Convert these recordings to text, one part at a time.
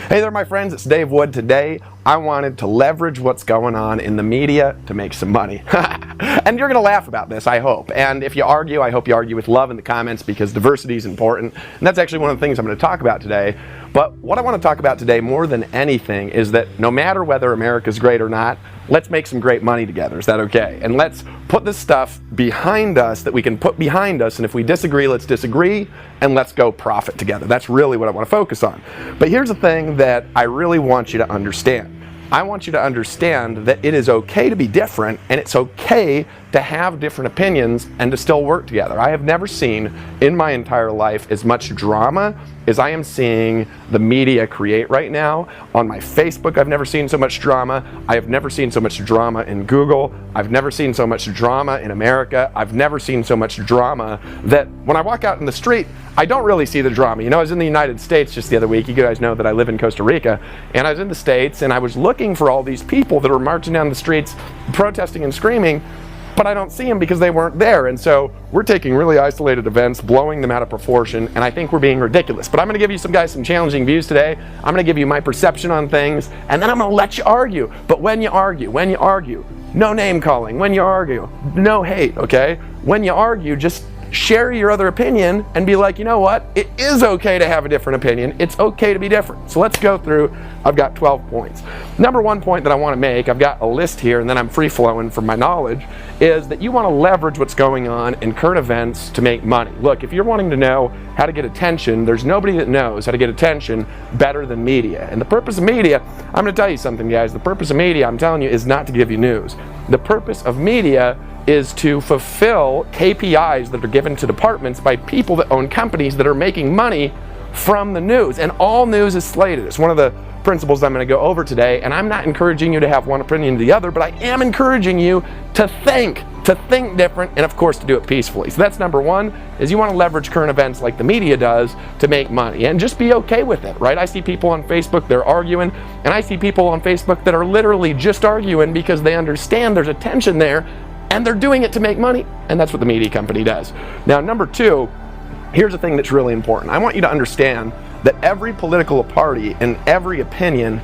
Hey there, my friends, it's Dave Wood. Today, I wanted to leverage what's going on in the media to make some money. And you're going to laugh about this, I hope. And if you argue, I hope you argue with love in the comments, because diversity is important. And that's actually one of the things I'm going to talk about today. But what I want to talk about today more than anything is that no matter whether America's great or not, let's make some great money together. Is that okay? And let's put this stuff behind us that we can put behind us. And if we disagree, let's disagree, and let's go profit together. That's really what I want to focus on. But here's the thing that I really want you to understand. I want you to understand that it is okay to be different, and it's okay to have different opinions and to still work together. I have never seen in my entire life as much drama as I am seeing the media create right now. On my Facebook, I've never seen so much drama. I have never seen so much drama in Google. I've never seen so much drama in America. I've never seen so much drama that when I walk out in the street, I don't really see the drama. You know, I was in the United States just the other week. You guys know that I live in Costa Rica. And I was in the States, and I was looking for all these people that are marching down the streets, protesting and screaming, but I don't see them because they weren't there. And so we're taking really isolated events, blowing them out of proportion, and I think we're being ridiculous. But I'm gonna give you some challenging views today. I'm gonna give you my perception on things, and then I'm gonna let you argue. But when you argue, no name calling. When you argue, no hate, okay? When you argue, just share your other opinion and be like, you know what? It is okay to have a different opinion. It's okay to be different. So let's go through. I've got 12 points. Number one point that I want to make, I've got a list here and then I'm free flowing from my knowledge, is that you want to leverage what's going on in current events to make money. Look, if you're wanting to know how to get attention, there's nobody that knows how to get attention better than media. And the purpose of media, I'm going to tell you something, guys. The purpose of media, I'm telling you, is not to give you news. The purpose of media is to fulfill KPIs that are given to departments by people that own companies that are making money from the news. And all news is slated. It's one of the principles I'm going to go over today. And I'm not encouraging you to have one opinion or the other, but I am encouraging you to think different, and of course to do it peacefully. So that's number one, is you want to leverage current events like the media does to make money, and just be okay with it, right? I see people on Facebook, they're arguing, and I see people on Facebook that are literally just arguing because they understand there's a tension there, and they're doing it to make money, and that's what the media company does. Now, number two, here's the thing that's really important. I want you to understand that every political party and every opinion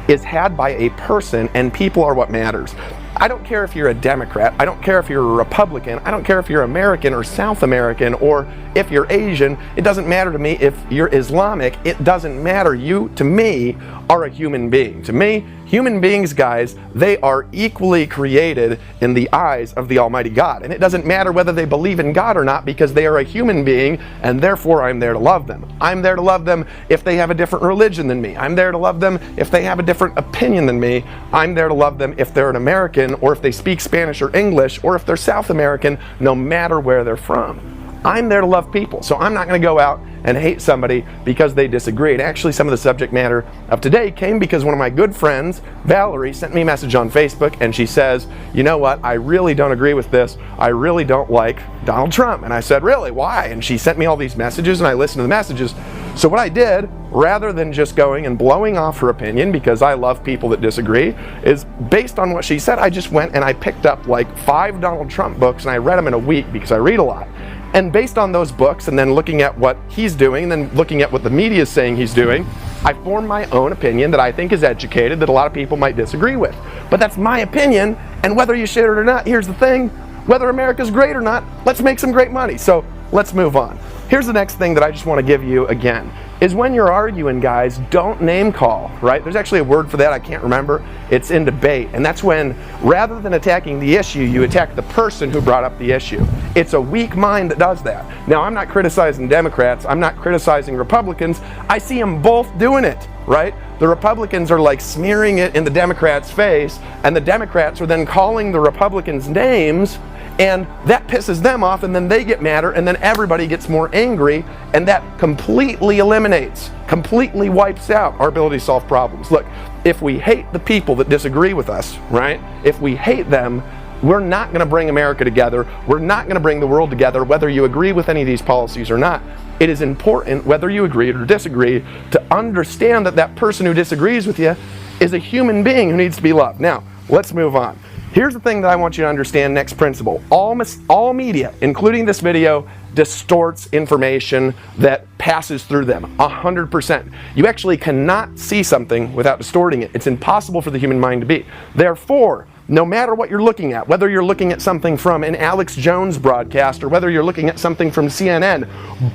is had by a person, and people are what matters. I don't care if you're a Democrat, I don't care if you're a Republican, I don't care if you're American or South American, or if you're Asian. It doesn't matter to me if you're Islamic. It doesn't matter. You, to me, are a human being. To me, human beings, guys, they are equally created in the eyes of the Almighty God. And it doesn't matter whether they believe in God or not, because they are a human being, and therefore I'm there to love them. I'm there to love them if they have a different religion than me. I'm there to love them if they have a different opinion than me. I'm there to love them if they're an American, or if they speak Spanish or English, or if they're South American, no matter where they're from. I'm there to love people, so I'm not going to go out and hate somebody because they disagree. And actually, some of the subject matter of today came because one of my good friends, Valerie, sent me a message on Facebook, and she says, you know what, I really don't agree with this. I really don't like Donald Trump. And I said, really, why? And she sent me all these messages, and I listened to the messages. So what I did, rather than just going and blowing off her opinion, because I love people that disagree, is based on what she said, I just went and I picked up like 5 Donald Trump books, and I read them in a week because I read a lot. And based on those books, and then looking at what he's doing, and then looking at what the media is saying he's doing, I formed my own opinion that I think is educated, that a lot of people might disagree with. But that's my opinion, and whether you share it or not, here's the thing, whether America's great or not, let's make some great money. So let's move on. Here's the next thing that I just want to give you again, is when you're arguing, guys, don't name call, right? There's actually a word for that, I can't remember. It's in debate, and that's when, rather than attacking the issue, you attack the person who brought up the issue. It's a weak mind that does that. Now, I'm not criticizing Democrats, I'm not criticizing Republicans, I see them both doing it, right? The Republicans are like smearing it in the Democrats' face, and the Democrats are then calling the Republicans names, and that pisses them off, and then they get madder, and then everybody gets more angry, and that completely eliminates, completely wipes out our ability to solve problems. Look, if we hate the people that disagree with us, right? If we hate them, we're not going to bring America together. We're not going to bring the world together, whether you agree with any of these policies or not. It is important, whether you agree or disagree, to understand that that person who disagrees with you is a human being who needs to be loved. Now, let's move on. Here's the thing that I want you to understand, next principle. All media, including this video, distorts information that passes through them, 100%. You actually cannot see something without distorting it. It's impossible for the human mind to be. Therefore, no matter what you're looking at, whether you're looking at something from an Alex Jones broadcast or whether you're looking at something from CNN,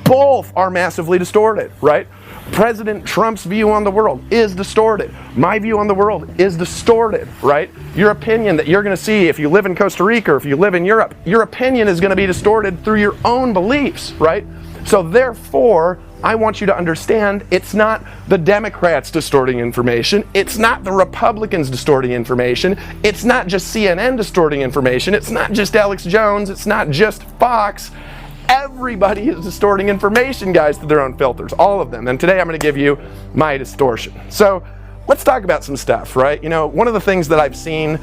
both are massively distorted, right? President Trump's view on the world is distorted. My view on the world is distorted, right? Your opinion that you're going to see if you live in Costa Rica or if you live in Europe, your opinion is going to be distorted through your own beliefs, right? So therefore, I want you to understand it's not the Democrats distorting information. It's not the Republicans distorting information. It's not just CNN distorting information. It's not just Alex Jones. It's not just Fox. Everybody is distorting information, guys, through their own filters, all of them. And today I'm going to give you my distortion. So let's talk about some stuff, right? You know, one of the things that I've seen,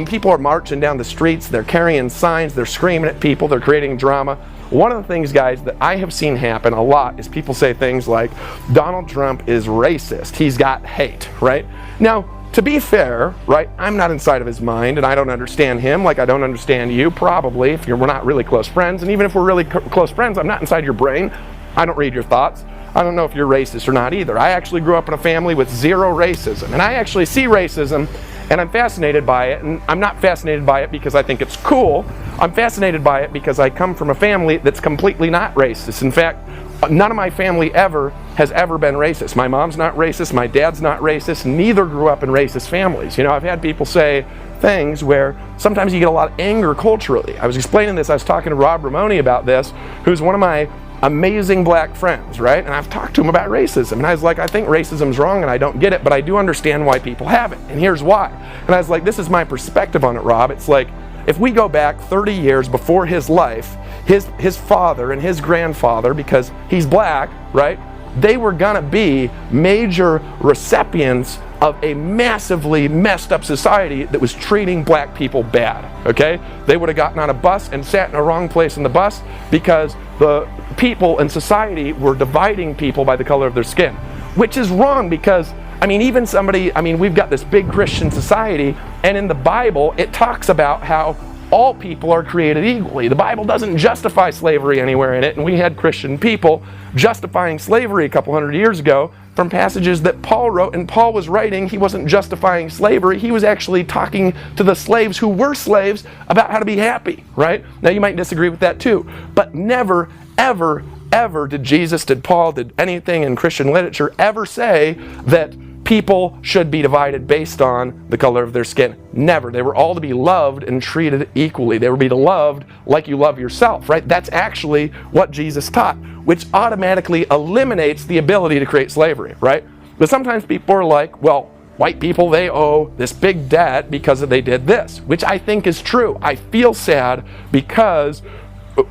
people are marching down the streets, they're carrying signs, they're screaming at people, they're creating drama. One of the things, guys, that I have seen happen a lot is people say things like, Donald Trump is racist, he's got hate, right? Now, to be fair, right, I'm not inside of his mind and I don't understand him like I don't understand you, probably, if we're not really close friends. And even if we're really close friends, I'm not inside your brain. I don't read your thoughts. I don't know if you're racist or not either. I actually grew up in a family with zero racism, and I actually see racism and I'm fascinated by it. And I'm not fascinated by it because I think it's cool. I'm fascinated by it because I come from a family that's completely not racist. In fact, none of my family has ever been racist. My mom's not racist, my dad's not racist, neither grew up in racist families. You know, I've had people say things where sometimes you get a lot of anger culturally. I was explaining this, I was talking to Rob Ramoni about this, who's one of my amazing black friends, right? And I've talked to him about racism, and I was like, I think racism's wrong and I don't get it, but I do understand why people have it, and here's why. And I was like, this is my perspective on it, Rob. It's like, if we go back 30 years before his life, his father and his grandfather, because he's black, right, they were gonna be major recipients of a massively messed up society that was treating black people bad, okay? They would have gotten on a bus and sat in the wrong place in the bus because the people in society were dividing people by the color of their skin, which is wrong because, we've got this big Christian society, and in the Bible, it talks about how all people are created equally. The Bible doesn't justify slavery anywhere in it, and we had Christian people justifying slavery a couple hundred years ago from passages that Paul wrote, and Paul was writing, he wasn't justifying slavery, he was actually talking to the slaves who were slaves about how to be happy, right? Now you might disagree with that too, but never, ever, ever did Paul, did anything in Christian literature ever say that people should be divided based on the color of their skin. Never. They were all to be loved and treated equally. They were to be loved like you love yourself, right? That's actually what Jesus taught, which automatically eliminates the ability to create slavery, right? But sometimes people are like, well, white people, they owe this big debt because they did this, which I think is true. I feel sad because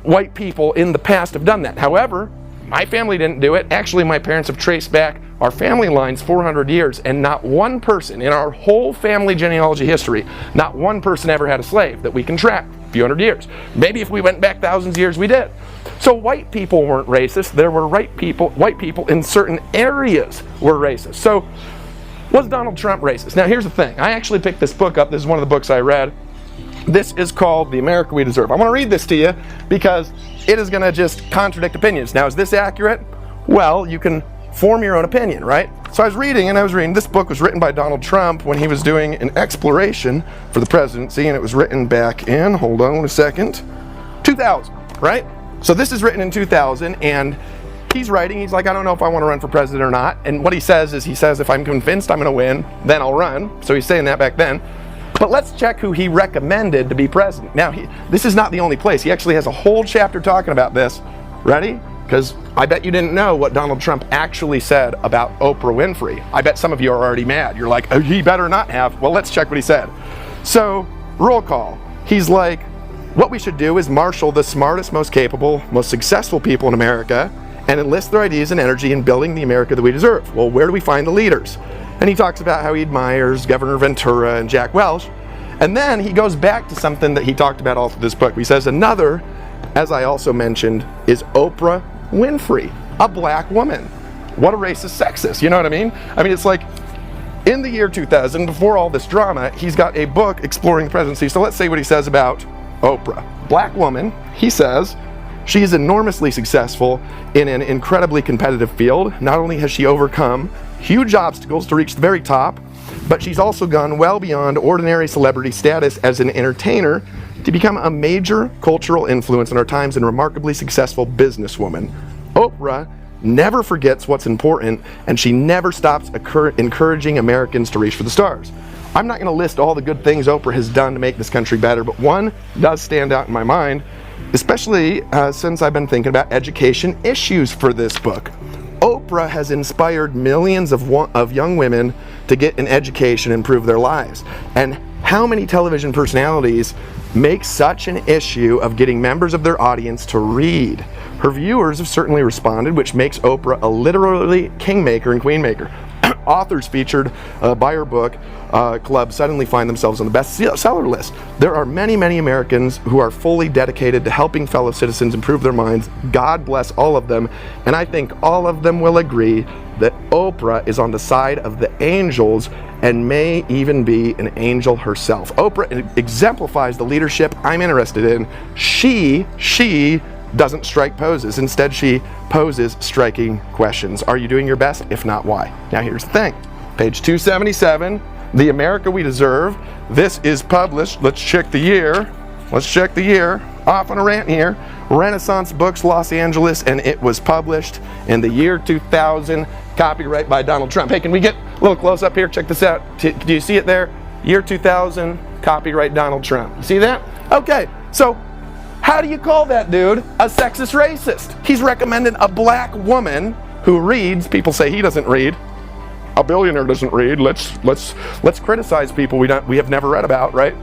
white people in the past have done that. However, my family didn't do it. Actually, my parents have traced back our family lines 400 years, and not one person in our whole family genealogy history, not one person ever had a slave that we can track, a few hundred years. Maybe if we went back thousands of years, we did. So white people weren't racist. There were white people in certain areas were racist. So was Donald Trump racist? Now here's the thing. I actually picked this book up. This is one of the books I read. This is called The America We Deserve. I want to read this to you because it is going to just contradict opinions. Now, is this accurate? Well, you can form your own opinion, right? So I was reading, this book was written by Donald Trump when he was doing an exploration for the presidency, and it was written back in, hold on a second, 2000, right? So this is written in 2000, and he's writing, he's like, I don't know if I want to run for president or not, and what he says is, if I'm convinced I'm going to win, then I'll run. So he's saying that back then. But let's check who he recommended to be president. Now, this is not the only place. He actually has a whole chapter talking about this. Ready? Because I bet you didn't know what Donald Trump actually said about Oprah Winfrey. I bet some of you are already mad. You're like, oh, he better not have. Well, let's check what he said. So, roll call. He's like, what we should do is marshal the smartest, most capable, most successful people in America and enlist their ideas and energy in building the America that we deserve. Well, where do we find the leaders? And he talks about how he admires Governor Ventura and Jack Welch. And then he goes back to something that he talked about all through this book. He says another, as I also mentioned, is Oprah Winfrey, a black woman. What a racist sexist, you know what I mean? It's like, In the year 2000, before all this drama, he's got a book exploring the presidency. So let's say what he says about Oprah. Black woman, he says, she is enormously successful in an incredibly competitive field. Not only has she overcome huge obstacles to reach the very top, but she's also gone well beyond ordinary celebrity status as an entertainer to become a major cultural influence in our times and a remarkably successful businesswoman. Oprah never forgets what's important, and she never stops encouraging Americans to reach for the stars. I'm not going to list all the good things Oprah has done to make this country better, but one does stand out in my mind, especially since I've been thinking about education issues for this book. Oprah has inspired millions of young women to get an education and improve their lives. And how many television personalities make such an issue of getting members of their audience to read? Her viewers have certainly responded, which makes Oprah a literally kingmaker and queenmaker. Authors featured by her book club suddenly find themselves on the bestseller list. There are many, many Americans who are fully dedicated to helping fellow citizens improve their minds. God bless all of them. And I think all of them will agree that Oprah is on the side of the angels and may even be an angel herself. Oprah exemplifies the leadership I'm interested in. She doesn't strike poses. Instead, she poses striking questions. Are you doing your best? If not, why? Now here's the thing. Page 277, The America We Deserve. This is published. Let's check the year. Off on a rant here. Renaissance Books, Los Angeles, and it was published in the year 2000. Copyright by Donald Trump. Hey, can we get a little close up here? Check this out. Do you see it there? Year 2000, copyright Donald Trump. You see that? Okay, so how do you call that dude a sexist racist? He's recommending a black woman who reads. People say he doesn't read. A billionaire doesn't read. Let's criticize people we have never read about, right?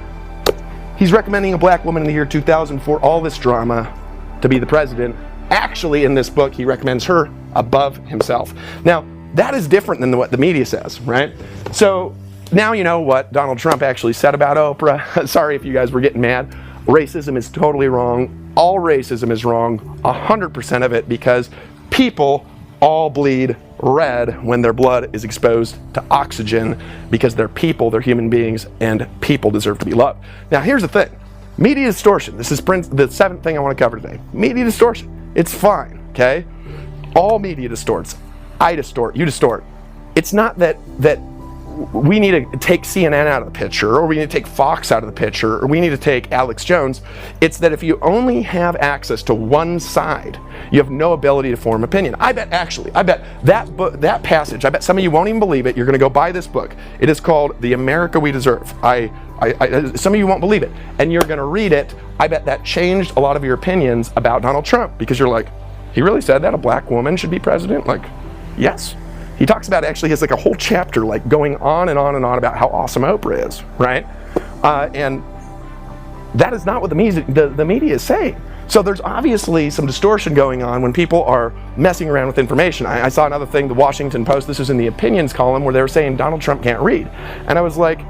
He's recommending a black woman in the year 2000 for all this drama to be the president. Actually, in this book, he recommends her above himself. Now, that is different than what the media says, right? So now you know what Donald Trump actually said about Oprah. Sorry if you guys were getting mad. Racism is totally wrong. All racism is wrong, 100% of it, because people all bleed red when their blood is exposed to oxygen, because they're people, they're human beings, and people deserve to be loved. Now, here's the thing. Media distortion. This is the seventh thing I want to cover today. Media distortion. It's fine, okay? All media distorts. I distort, you distort. It's not that we need to take CNN out of the picture, or we need to take Fox out of the picture, or we need to take Alex Jones. It's that if you only have access to one side, you have no ability to form opinion. I bet that book, that passage, I bet some of you won't even believe it. You're going to go buy this book. It is called The America We Deserve. Some of you won't believe it, and you're going to read it. I bet that changed a lot of your opinions about Donald Trump, because you're like, he really said that a black woman should be president? Like, yes. He talks about, actually has like a whole chapter like going on and on and on about how awesome Oprah is, right? And that is not what the media is saying. So there's obviously some distortion going on when people are messing around with information. I saw another thing, the Washington Post, this was in the opinions column, where they were saying Donald Trump can't read. And I was like,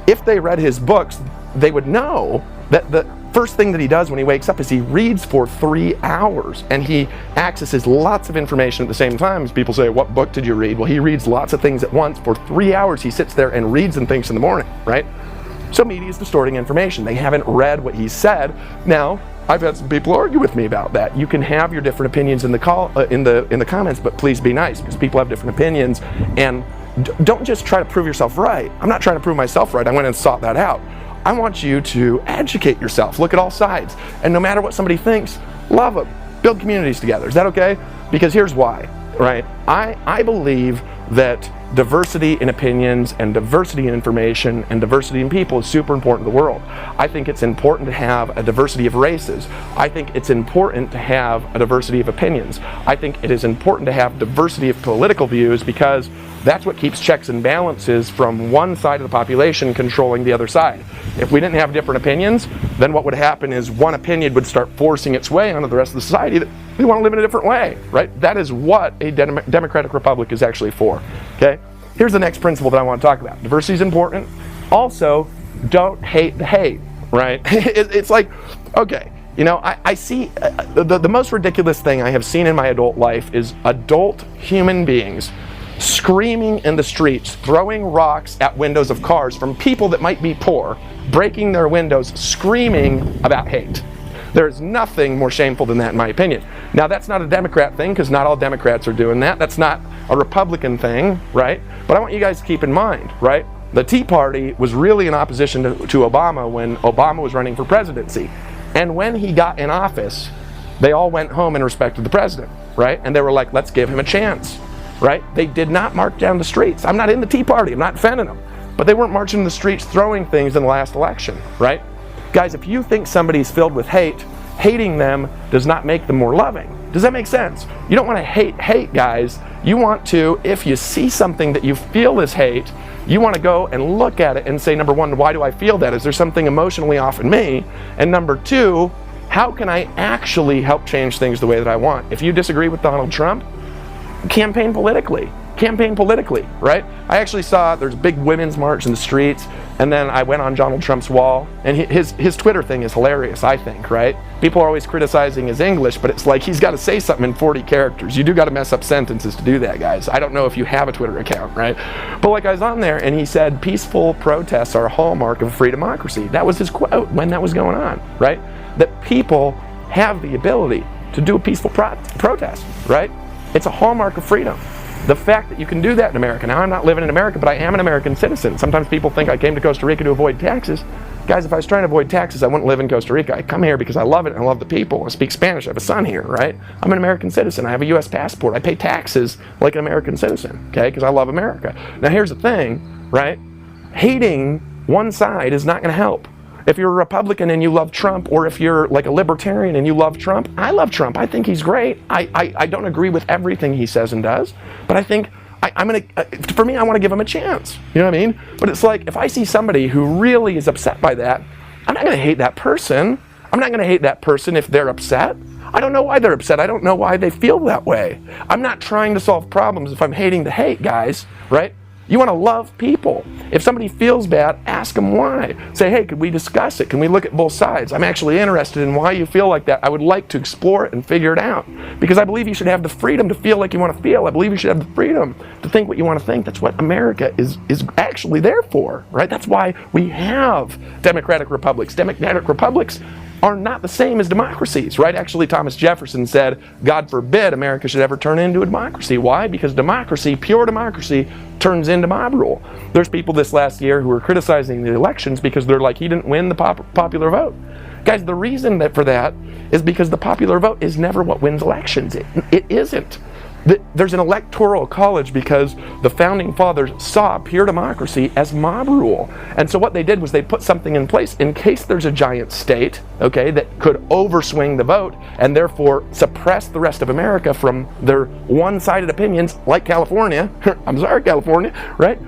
if they read his books, they would know that the first thing that he does when he wakes up is he reads for 3 hours, and he accesses lots of information at the same time. As people say, what book did you read? Well, he reads lots of things at once. For 3 hours, he sits there and reads and thinks in the morning, right? So media is distorting information. They haven't read what he said. Now, I've had some people argue with me about that. You can have your different opinions in the comments, but please be nice, because people have different opinions, and don't just try to prove yourself right. I'm not trying to prove myself right. I went and sought that out. I want you to educate yourself, look at all sides, and no matter what somebody thinks, love them, build communities together. Is that okay? Because here's why, right? I believe that diversity in opinions and diversity in information and diversity in people is super important to the world. I think it's important to have a diversity of races. I think it's important to have a diversity of opinions. I think it is important to have diversity of political views, because that's what keeps checks and balances from one side of the population controlling the other side. If we didn't have different opinions, then what would happen is one opinion would start forcing its way onto the rest of the society that we want to live in a different way, right? That is what a democratic republic is actually for, okay? Here's the next principle that I want to talk about. Diversity is important. Also, don't hate the hate, right? It's like, okay, you know, I see the most ridiculous thing I have seen in my adult life is adult human beings screaming in the streets, throwing rocks at windows of cars from people that might be poor, breaking their windows, screaming about hate. There's nothing more shameful than that, in my opinion. Now, that's not a Democrat thing, because not all Democrats are doing that. That's not a Republican thing, right? But I want you guys to keep in mind, right? The Tea Party was really in opposition to Obama when Obama was running for presidency. And when he got in office, they all went home and respected the president, right? And they were like, let's give him a chance, right? They did not march down the streets. I'm not in the Tea Party. I'm not defending them. But they weren't marching in the streets throwing things in the last election, right? Guys, if you think somebody's filled with hate, hating them does not make them more loving. Does that make sense? You don't want to hate, guys. You want to, if you see something that you feel is hate, you want to go and look at it and say, number one, why do I feel that? Is there something emotionally off in me? And number two, how can I actually help change things the way that I want? If you disagree with Donald Trump, campaign politically. Campaign politically, right? I actually saw there's a big women's march in the streets, and then I went on Donald Trump's wall, and his Twitter thing is hilarious, I think, right? People are always criticizing his English, but it's like he's got to say something in 40 characters. You do got to mess up sentences to do that, guys. I don't know if you have a Twitter account, right? But like I was on there, and he said, peaceful protests are a hallmark of a free democracy. That was his quote when that was going on, right? That people have the ability to do a peaceful protest, right? It's a hallmark of freedom. The fact that you can do that in America. Now, I'm not living in America, but I am an American citizen. Sometimes people think I came to Costa Rica to avoid taxes. Guys, if I was trying to avoid taxes, I wouldn't live in Costa Rica. I come here because I love it and I love the people. I speak Spanish. I have a son here, right? I'm an American citizen. I have a U.S. passport. I pay taxes like an American citizen, okay? Because I love America. Now, here's the thing, right? Hating one side is not going to help. If you're a Republican and you love Trump, or if you're like a libertarian and you love Trump, I love Trump. I think he's great. I don't agree with everything he says and does, but I think for me, I want to give him a chance. You know what I mean? But it's like, if I see somebody who really is upset by that, I'm not going to hate that person. I'm not going to hate that person if they're upset. I don't know why they're upset. I don't know why they feel that way. I'm not trying to solve problems if I'm hating the hate, guys, right? You want to love people. If somebody feels bad, ask them why. Say, hey, could we discuss it? Can we look at both sides? I'm actually interested in why you feel like that. I would like to explore it and figure it out. Because I believe you should have the freedom to feel like you want to feel. I believe you should have the freedom to think what you want to think. That's what America is actually there for, right? That's why we have democratic republics. Democratic republics are not the same as democracies, right? Actually, Thomas Jefferson said, God forbid America should ever turn into a democracy. Why? Because democracy, pure democracy, turns into mob rule. There's people this last year who were criticizing the elections because they're like, he didn't win the popular vote. Guys, the reason for that is because the popular vote is never what wins elections. It isn't. There's an electoral college because the founding fathers saw pure democracy as mob rule. And so what they did was they put something in place in case there's a giant state, okay, that could overswing the vote and therefore suppress the rest of America from their one-sided opinions, like California. I'm sorry, California, right?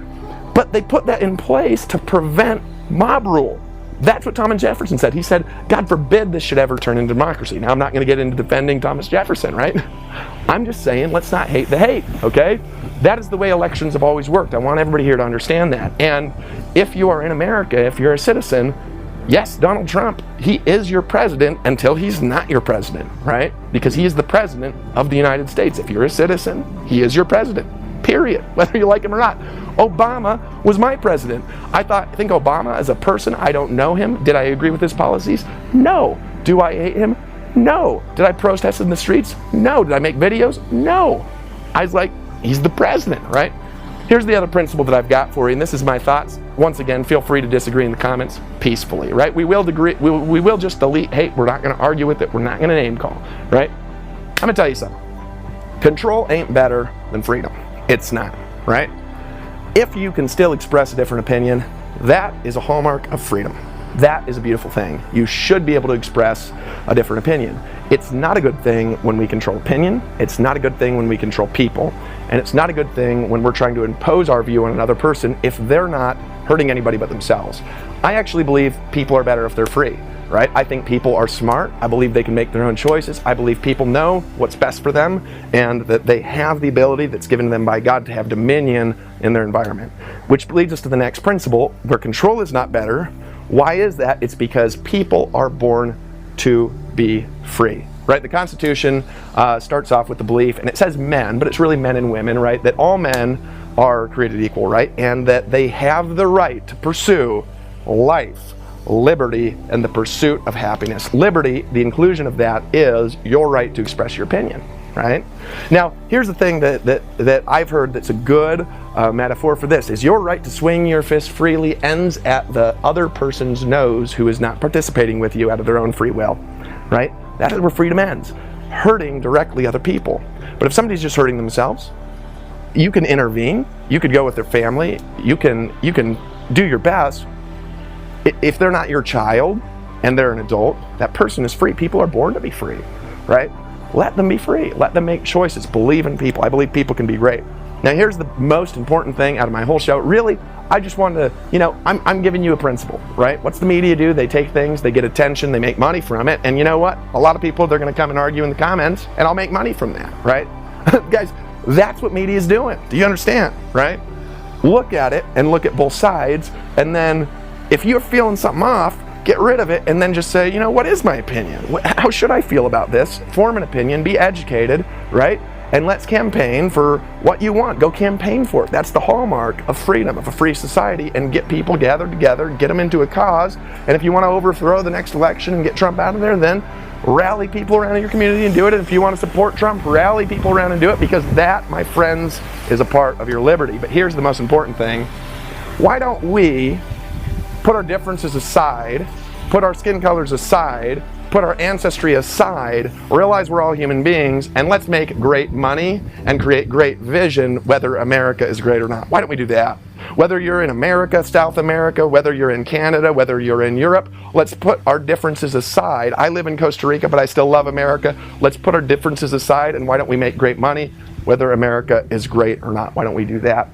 But they put that in place to prevent mob rule. That's what Thomas Jefferson said. He said, God forbid this should ever turn into democracy. Now, I'm not going to get into defending Thomas Jefferson, right? I'm just saying, let's not hate the hate, okay? That is the way elections have always worked. I want everybody here to understand that. And if you are in America, if you're a citizen, yes, Donald Trump, he is your president until he's not your president, right? Because he is the president of the United States. If you're a citizen, he is your president. Period, whether you like him or not. Obama was my president. I think Obama as a person, I don't know him. Did I agree with his policies? No. Do I hate him? No. Did I protest in the streets? No. Did I make videos? No. I was like, he's the president, right? Here's the other principle that I've got for you, and this is my thoughts. Once again, feel free to disagree in the comments peacefully, right? We will just delete hate. We're not going to argue with it. We're not going to name call, right? I'm going to tell you something. Control ain't better than freedom. It's not, right? If you can still express a different opinion, that is a hallmark of freedom. That is a beautiful thing. You should be able to express a different opinion. It's not a good thing when we control opinion. It's not a good thing when we control people. And it's not a good thing when we're trying to impose our view on another person if they're not hurting anybody but themselves. I actually believe people are better if they're free. Right? I think people are smart. I believe they can make their own choices. I believe people know what's best for them and that they have the ability that's given to them by God to have dominion in their environment. Which leads us to the next principle, where control is not better. Why is that? It's because people are born to be free. right? The Constitution starts off with the belief, and it says men, but it's really men and women, right? That all men are created equal, right? And that they have the right to pursue life, liberty, and the pursuit of happiness. Liberty, the inclusion of that is your right to express your opinion, right? Now, here's the thing that I've heard that's a good metaphor for this, is your right to swing your fist freely ends at the other person's nose who is not participating with you out of their own free will, right? That is where freedom ends, hurting directly other people. But if somebody's just hurting themselves, you can intervene, you could go with their family, you can do your best. If they're not your child and they're an adult, that person is free. People are born to be free, right? Let them be free. Let them make choices. Believe in people. I believe people can be great. Now, here's the most important thing out of my whole show. Really, I just wanted to, I'm giving you a principle, right? What's the media do? They take things, they get attention, they make money from it. And you know what? A lot of people, they're going to come and argue in the comments, and I'll make money from that, right? Guys, that's what media is doing. Do you understand, right? Look at it and look at both sides, and then if you're feeling something off, get rid of it and then just say, what is my opinion? How should I feel about this? Form an opinion, be educated, right? And let's campaign for what you want. Go campaign for it. That's the hallmark of freedom, of a free society, and get people gathered together, get them into a cause. And if you want to overthrow the next election and get Trump out of there, then rally people around in your community and do it. And if you want to support Trump, rally people around and do it, because that, my friends, is a part of your liberty. But here's the most important thing. Why don't we put our differences aside, put our skin colors aside, put our ancestry aside, realize we're all human beings, and let's make great money and create great vision, whether America is great or not. Why don't we do that? Whether you're in America, South America, whether you're in Canada, whether you're in Europe, let's put our differences aside. I live in Costa Rica, but I still love America. Let's put our differences aside, and why don't we make great money, whether America is great or not? Why don't we do that,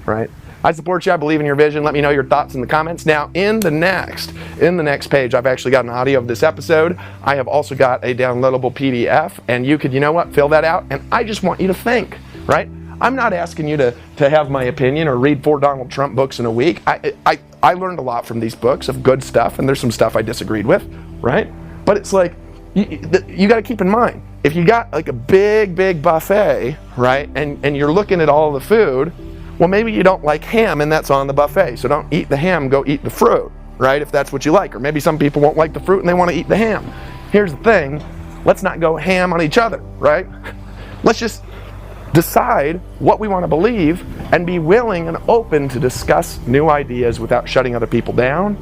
right? I support you. I believe in your vision. Let me know your thoughts in the comments. Now, in the next page, I've actually got an audio of this episode. I have also got a downloadable PDF, and you could, fill that out. And I just want you to think, right? I'm not asking you to have my opinion or read 4 Donald Trump books in a week. I learned a lot from these books of good stuff, and there's some stuff I disagreed with, right? But it's like, you got to keep in mind, if you got like a big buffet, right, and you're looking at all the food, well, maybe you don't like ham and that's on the buffet. So don't eat the ham, go eat the fruit, right? If that's what you like. Or maybe some people won't like the fruit and they want to eat the ham. Here's the thing, let's not go ham on each other, right? Let's just decide what we want to believe and be willing and open to discuss new ideas without shutting other people down,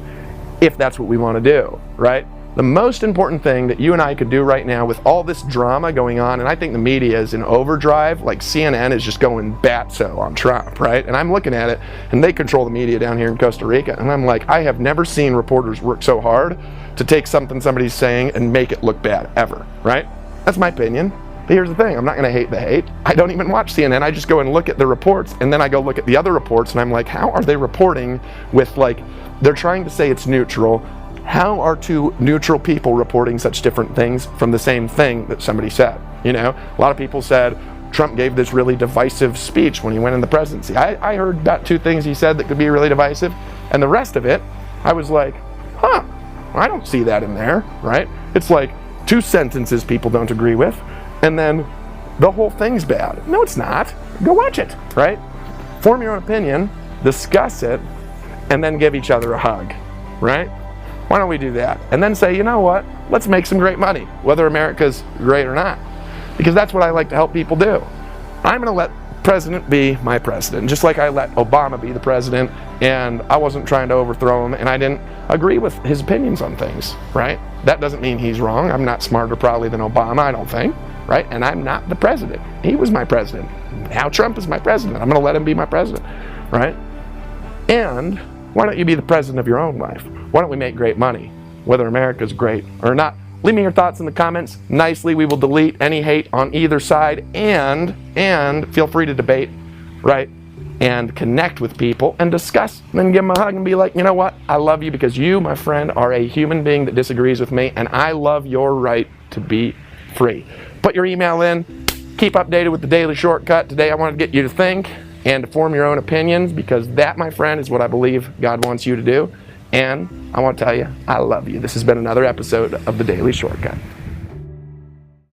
if that's what we want to do, right? The most important thing that you and I could do right now with all this drama going on, and I think the media is in overdrive, like CNN is just going batso on Trump, right? And I'm looking at it, and they control the media down here in Costa Rica, and I'm like, I have never seen reporters work so hard to take something somebody's saying and make it look bad, ever, right? That's my opinion. But here's the thing, I'm not going to hate the hate. I don't even watch CNN. I just go and look at the reports, and then I go look at the other reports, and I'm like, how are they reporting with, like, they're trying to say it's neutral. How are two neutral people reporting such different things from the same thing that somebody said? A lot of people said Trump gave this really divisive speech when he went in the presidency. I heard about 2 things he said that could be really divisive, and the rest of it, I was like, I don't see that in there, right? It's like 2 sentences people don't agree with, and then the whole thing's bad. No, it's not. Go watch it, right? Form your own opinion, discuss it, and then give each other a hug, right? Why don't we do that? And then say, you know what? Let's make some great money, whether America's great or not. Because that's what I like to help people do. I'm going to let president be my president, just like I let Obama be the president, and I wasn't trying to overthrow him, and I didn't agree with his opinions on things, right? That doesn't mean he's wrong. I'm not smarter probably than Obama, I don't think, right? And I'm not the president. He was my president. Now Trump is my president. I'm going to let him be my president, right? And why don't you be the president of your own life? Why don't we make great money, whether America's great or not? Leave me your thoughts in the comments nicely. We will delete any hate on either side, and feel free to debate, right? And connect with people and discuss. And then give them a hug and be like, you know what? I love you because you, my friend, are a human being that disagrees with me, and I love your right to be free. Put your email in. Keep updated with the Daily Shortcut. Today I wanted to get you to think and to form your own opinions, because that, my friend, is what I believe God wants you to do. And I want to tell you, I love you. This has been another episode of the Daily Shortcut.